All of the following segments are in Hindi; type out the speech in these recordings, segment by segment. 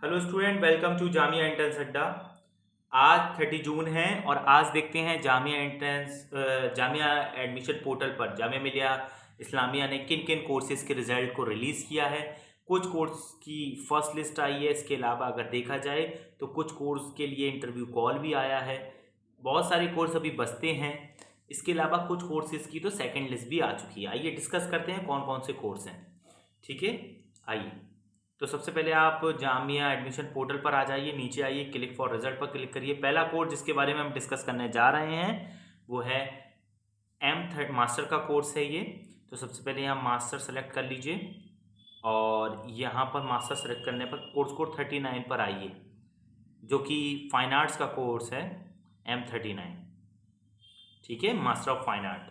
Hello student, welcome to Jamia entrance Adda. आज 30 जून है और आज देखते हैं जामिया एडमिशन पोर्टल पर जामिया मिलिया इस्लामिया ने किन किन कोर्सेज़ के रिज़ल्ट को रिलीज़ किया है। कुछ कोर्स की फर्स्ट लिस्ट आई है। इसके अलावा अगर देखा जाए तो कुछ कोर्स के लिए इंटरव्यू कॉल भी आया है। बहुत सारे कोर्स अभी बचते हैं। इसके अलावा कुछ कोर्सेज़ की तो सेकेंड लिस्ट भी आ चुकी है। आइए डिस्कस करते हैं कौन कौन से कोर्स हैं। ठीक है, आइए। तो सबसे पहले आप जामिया एडमिशन पोर्टल पर आ जाइए, नीचे आइए, क्लिक फॉर रिजल्ट पर क्लिक करिए। पहला कोर्स जिसके बारे में हम डिस्कस करने जा रहे हैं वो है मास्टर का कोर्स है ये। तो सबसे पहले यहाँ मास्टर सेलेक्ट कर लीजिए और यहाँ पर मास्टर सेलेक्ट करने पर कोर्स कोड 39 पर आइए, जो कि फाइन आर्ट्स का कोर्स है M39। ठीक है, मास्टर ऑफ फाइन आर्ट।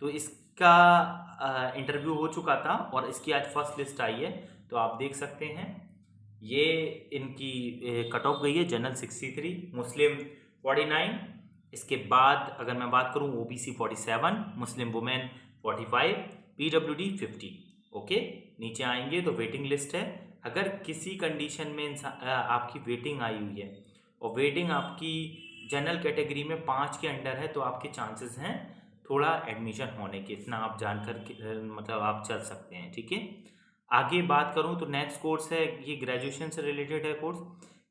तो इसका इंटरव्यू हो चुका था और इसकी आज फर्स्ट लिस्ट आई है। तो आप देख सकते हैं ये इनकी कट ऑफ गई है। जनरल 63, मुस्लिम 49। इसके बाद अगर मैं बात करूं OBC 47, Muslim women 45, PWD 50। Okay, नीचे आएंगे तो वेटिंग लिस्ट है। अगर किसी कंडीशन में आपकी वेटिंग आई हुई है और वेटिंग आपकी जनरल कैटेगरी में 5 के अंडर है तो आपके चांसेस हैं थोड़ा एडमिशन होने के। इतना आप जानकर मतलब आप चल सकते हैं। ठीक है, आगे बात करूं तो नेक्स्ट कोर्स है, ये ग्रेजुएशन से रिलेटेड है कोर्स,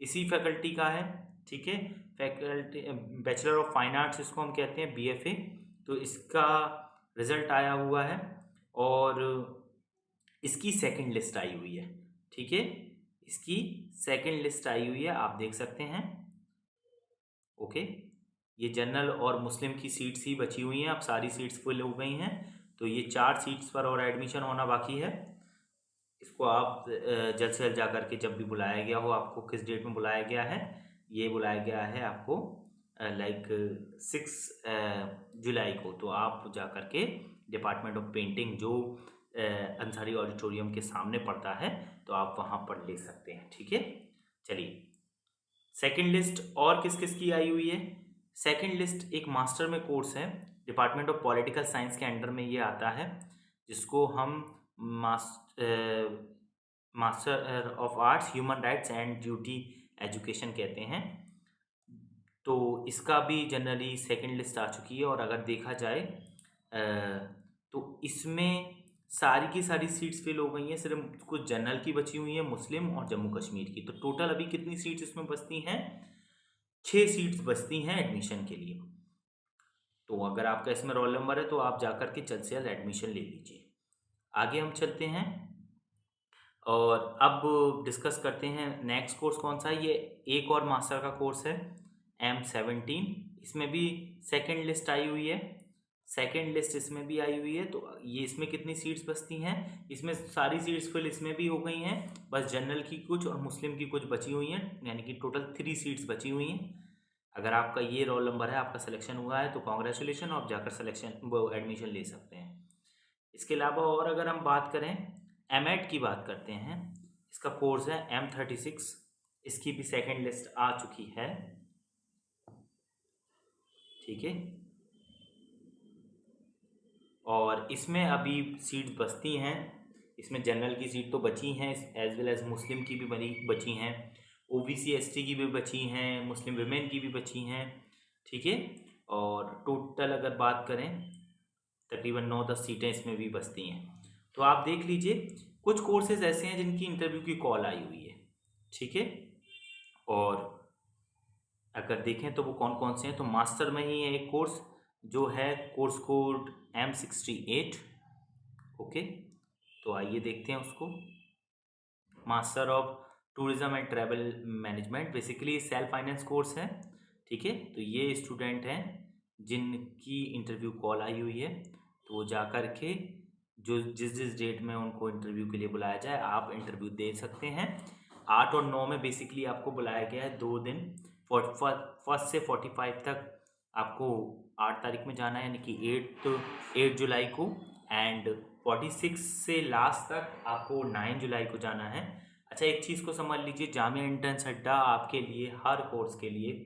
इसी फैकल्टी का है। ठीक है, faculty bachelor of fine arts इसको हम कहते हैं, BFA। तो इसका रिजल्ट आया हुआ है और इसकी सेकंड लिस्ट आई हुई है। ठीक है, इसकी सेकंड लिस्ट आई हुई है, आप देख सकते हैं। ओके, ये जनरल और मुस्लिम की सीट्स ही बची हुई हैं, अब सारी सीट्स फुल हो गई हैं। तो ये 4 सीट्स पर और एडमिशन होना बाकी है। इसको आप जल्द से जल्द जा कर के, जब भी बुलाया गया हो आपको, किस डेट में बुलाया गया है, ये बुलाया गया है आपको लाइक 6 जुलाई को। तो आप जा कर के डिपार्टमेंट ऑफ पेंटिंग जो अंसारी ऑडिटोरियम के सामने पड़ता है, तो आप वहाँ पर ले सकते हैं। ठीक है, चलिए सेकंड लिस्ट और किस किस की आई हुई है। सेकंड लिस्ट एक मास्टर में कोर्स है, डिपार्टमेंट ऑफ पॉलिटिकल साइंस के अंडर में ये आता है, जिसको हम master of arts human rights and duty education कहते हैं। तो इसका भी जनरली सेकंड लिस्ट आ चुकी है और अगर देखा जाए तो इसमें सारी की सारी सीट्स फिल हो गई हैं, सिर्फ कुछ जनरल की बची हुई हैं, मुस्लिम और जम्मू कश्मीर की। तो टोटल अभी कितनी सीट्स इसमें बचती हैं? 6 सीट्स बचती हैं एडमिशन के लिए। तो अगर आपका इसमें रोल नंबर है तो आप जाकर के जल्द से जल्द एडमिशन ले लीजिए। आगे हम चलते हैं और अब डिस्कस करते हैं नेक्स्ट कोर्स कौन सा है। ये एक और मास्टर का कोर्स है M17। इसमें भी सेकंड लिस्ट आई हुई है, सेकंड लिस्ट इसमें भी आई हुई है। तो ये इसमें कितनी सीट्स बचती हैं? इसमें सारी सीट्स फिल इसमें भी हो गई हैं, बस जनरल की कुछ और मुस्लिम की कुछ बची हुई हैं, यानी कि टोटल 3 सीट्स बची हुई हैं। अगर आपका ये रोल नंबर है, आपका सिलेक्शन हुआ है, तो कॉन्ग्रेचुलेशन, आप जाकर सिलेक्शन वो एडमिशन ले सकते हैं। इसके अलावा और अगर हम बात करें M.Ed की बात करते हैं, इसका कोर्स है M36। इसकी भी सेकंड लिस्ट आ चुकी है। ठीक है, और इसमें अभी सीट बचती हैं। इसमें जनरल की सीट तो बची हैं, एज वेल एज मुस्लिम की भी बची हैं, OBC ST की भी बची हैं, मुस्लिम विमेन की भी बची हैं। ठीक है, और टोटल अगर बात करें तकरीबन 9-10 सीटें इसमें भी बचती हैं। तो आप देख लीजिए, कुछ कोर्सेज ऐसे हैं जिनकी इंटरव्यू की कॉल आई हुई है। ठीक है, और अगर देखें तो वो कौन कौन से हैं, तो मास्टर में ही है एक कोर्स जो है कोर्स कोड M68। ओके, तो आइए देखते हैं उसको। Master of tourism and travel management, basically self finance course है। ठीक है, तो ये स्टूडेंट हैं जिनकी इंटरव्यू कॉल आई हुई है, तो वो जा कर के जो जिस जिस डेट में उनको इंटरव्यू के लिए बुलाया जाए आप इंटरव्यू दे सकते हैं। 8 और 9 में बेसिकली आपको बुलाया गया है 2 दिन, फर्स्ट से 45 तक आपको 8 तारीख में जाना है, यानी कि 8 जुलाई को, एंड 46 से लास्ट तक आपको 9 जुलाई को जाना है। अच्छा, एक चीज़ को समझ लीजिए, जामिया एंट्रेंस अड्डा आपके लिए हर कोर्स के लिए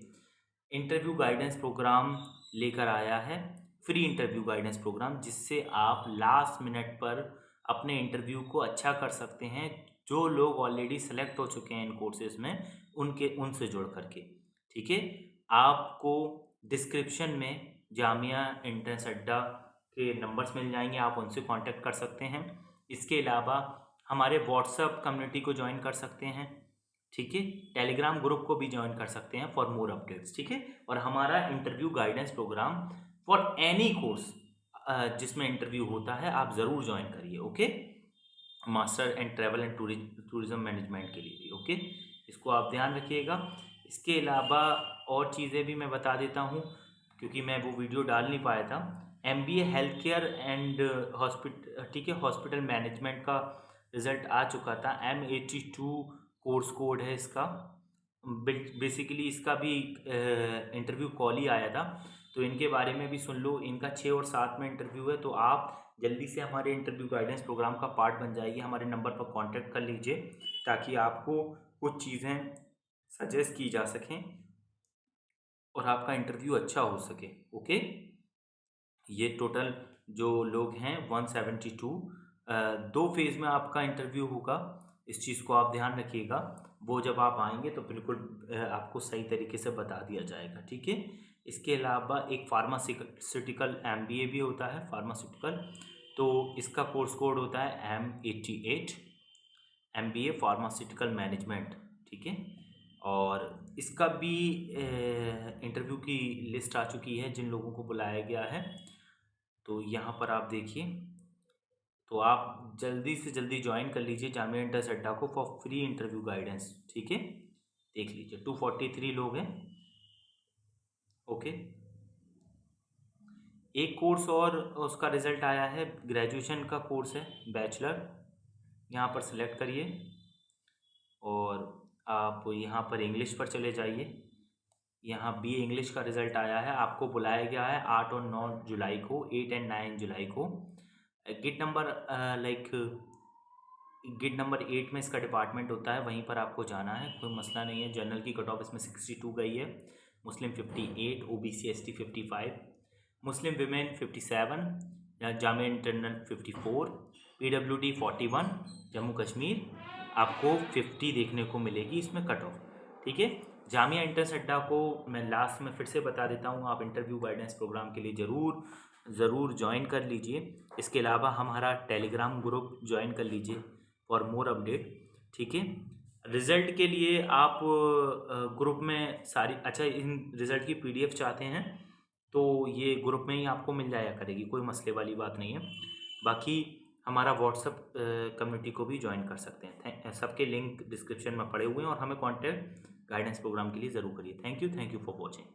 इंटरव्यू गाइडेंस प्रोग्राम लेकर आया है, फ्री इंटरव्यू गाइडेंस प्रोग्राम, जिससे आप लास्ट मिनट पर अपने इंटरव्यू को अच्छा कर सकते हैं। जो लोग ऑलरेडी सेलेक्ट हो चुके हैं इन कोर्सेज में उनसे जोड़ करके। ठीक है, आपको डिस्क्रिप्शन में जामिया एंट्रेंस अड्डा के नंबर्स मिल जाएंगे, आप उनसे कांटेक्ट कर सकते हैं। इसके अलावा हमारे व्हाट्सएप कम्युनिटी को ज्वाइन कर सकते हैं। ठीक है, टेलीग्राम ग्रुप को भी ज्वाइन कर सकते हैं फॉर मोर अपडेट्स। ठीक है, और हमारा interview guidance programme for any course जिसमें इंटरव्यू होता है आप ज़रूर ज्वाइन करिए। Okay, master and travel and tourism management के लिए भी। ओके, इसको आप ध्यान रखिएगा। इसके अलावा और चीज़ें भी मैं बता देता हूँ क्योंकि मैं वो वीडियो डाल नहीं पाया था। MBA हेल्थ केयर एंड ठीक है, हॉस्पिटल मैनेजमेंट का रिज़ल्ट आ चुका था। M82 कोर्स कोड है इसका। बेसिकली इसका भी इंटरव्यू कॉल ही आया था, तो इनके बारे में भी सुन लो। इनका 6 और 7 में इंटरव्यू है, तो आप जल्दी से हमारे इंटरव्यू गाइडेंस प्रोग्राम का पार्ट बन जाइए। हमारे नंबर पर कांटेक्ट कर लीजिए ताकि आपको कुछ चीज़ें सजेस्ट की जा सकें और आपका इंटरव्यू अच्छा हो सके। ओके, ये टोटल जो लोग हैं 172, 2 फेज़ में आपका इंटरव्यू होगा। इस चीज़ को आप ध्यान रखिएगा। वो जब आप आएंगे तो बिल्कुल आपको सही तरीके से बता दिया जाएगा। ठीक है, इसके अलावा एक फार्मास्यूटिकल MBA भी होता है, फार्मास्यूटिकल, तो इसका कोर्स कोड होता है M88 MBA फार्मास्यूटिकल मैनेजमेंट। ठीक है, और इसका भी इंटरव्यू की लिस्ट आ चुकी है जिन लोगों को बुलाया गया है। तो यहाँ पर आप देखिए, तो आप जल्दी से जल्दी ज्वाइन कर लीजिए जामिया एंट्रेंस अड्डा को फॉर फ्री इंटरव्यू गाइडेंस। ठीक है, देख लीजिए 243 लोग हैं। ओके, एक कोर्स और उसका रिज़ल्ट आया है, ग्रेजुएशन का कोर्स है, बैचलर। यहाँ पर सिलेक्ट करिए और आप यहाँ पर इंग्लिश पर चले जाइए। यहाँ BA इंग्लिश का रिज़ल्ट आया है, आपको बुलाया गया है 8 और 9 जुलाई को, 8 एंड 9 जुलाई को। गेट नंबर गेट नंबर 8 में इसका डिपार्टमेंट होता है, वहीं पर आपको जाना है, कोई मसला नहीं है। जनरल की कट ऑफ इसमें 62 गई है, मुस्लिम 58, OBC ST 55, Muslim women 57, Jamia internal 54, PWD 41, Jammu Kashmir आपको 50 देखने को मिलेगी इसमें कट ऑफ। ठीक है, जामिया एंट्रेंस अड्डा को मैं लास्ट में फिर से बता देता हूँ, आप इंटरव्यू गाइडेंस प्रोग्राम के लिए ज़रूर ज्वाइन कर लीजिए। इसके अलावा हमारा टेलीग्राम ग्रुप ज्वाइन कर लीजिए फॉर मोर अपडेट। ठीक है, रिज़ल्ट के लिए आप ग्रुप में इन रिज़ल्ट की PDF चाहते हैं तो ये ग्रुप में ही आपको मिल जाया करेगी, कोई मसले वाली बात नहीं है। बाकी हमारा व्हाट्सएप कम्युनिटी को भी ज्वाइन कर सकते हैं। सबके लिंक डिस्क्रिप्शन में पड़े हुए हैं और हमें कांटेक्ट गाइडेंस प्रोग्राम के लिए ज़रूर करिए। Thank you for watching.